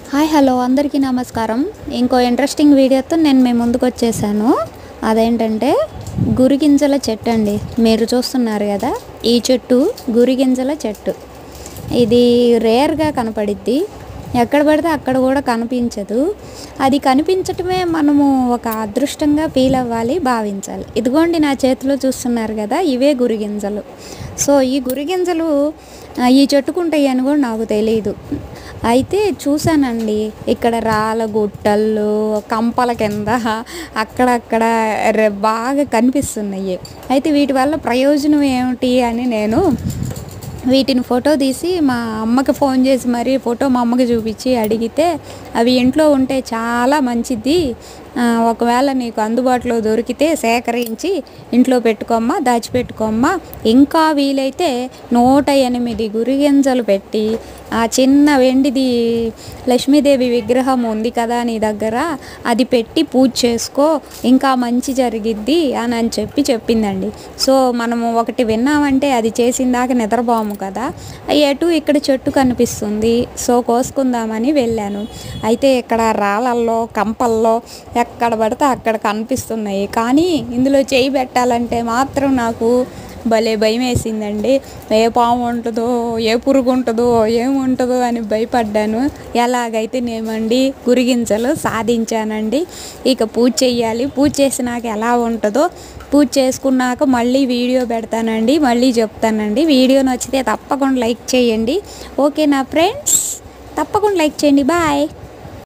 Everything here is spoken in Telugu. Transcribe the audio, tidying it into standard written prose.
హాయ్ హలో అందరికీ నమస్కారం. ఇంకో ఇంట్రెస్టింగ్ వీడియోతో నేను మీ ముందుకు వచ్చేసాను. అదేంటంటే గురిగింజల చెట్టు అండి. మీరు చూస్తున్నారు కదా, ఈ చెట్టు గురిగింజల చెట్టు. ఇది రేర్గా కనపడిద్ది, ఎక్కడ పడితే అక్కడ కూడా కనిపించదు. అది కనిపించటమే మనము ఒక అదృష్టంగా ఫీల్ అవ్వాలి, భావించాలి. ఇదిగోండి నా చేతిలో చూస్తున్నారు కదా, ఇవే గురిగింజలు. సో ఈ గురిగింజలు ఈ చెట్టుకుంటాయి అని కూడా నాకు తెలియదు. అయితే చూశానండి, ఇక్కడ రాళ్ళ గుట్టలు, కంపల కింద అక్కడక్కడ బాగా కనిపిస్తున్నాయి. అయితే వీటి వల్ల ప్రయోజనం ఏమిటి అని నేను వీటిని ఫోటో తీసి మా అమ్మకి ఫోన్ చేసి మరీ ఫోటో మా అమ్మకి చూపించి అడిగితే, అవి ఇంట్లో ఉంటే చాలా మంచిది, ఒకవేళ నీకు అందుబాటులో దొరికితే సేకరించి ఇంట్లో పెట్టుకోమ్మా, దాచిపెట్టుకోమ్మా. ఇంకా వీలైతే 108 గురిగింజలు పెట్టి ఆ చిన్న వెండిది లక్ష్మీదేవి విగ్రహం ఉంది కదా నీ దగ్గర, అది పెట్టి పూజ చేసుకో, ఇంకా మంచి జరిగిద్ది అని చెప్పిందండి. సో మనము ఒకటి విన్నామంటే అది చేసిందాక నిద్రపోము కదా. ఎటు ఇక్కడ చెట్టు కనిపిస్తుంది, సో కోసుకుందామని వెళ్ళాను. అయితే ఇక్కడ రాళ్ళల్లో, కంపల్లో ఎక్కడ పడితే అక్కడ కనిపిస్తున్నాయి. కానీ ఇందులో చేయి పెట్టాలంటే మాత్రం నాకు భలే భయం వేసిందండి. ఏ పాము ఉంటుందో, ఏ పురుగు ఉంటుందో, ఏముంటుందో అని భయపడ్డాను. ఎలాగైతే నేమండి గురిగింజలు సాధించానండి. ఇక పూజ చెయ్యాలి. పూజ చేసినాక ఎలా ఉంటుందో, పూజ చేసుకున్నాక మళ్ళీ వీడియో పెడతానండి, మళ్ళీ చెప్తానండి. వీడియో నచ్చితే తప్పకుండా లైక్ చేయండి. ఓకే నా ఫ్రెండ్స్, తప్పకుండా లైక్ చేయండి. బాయ్.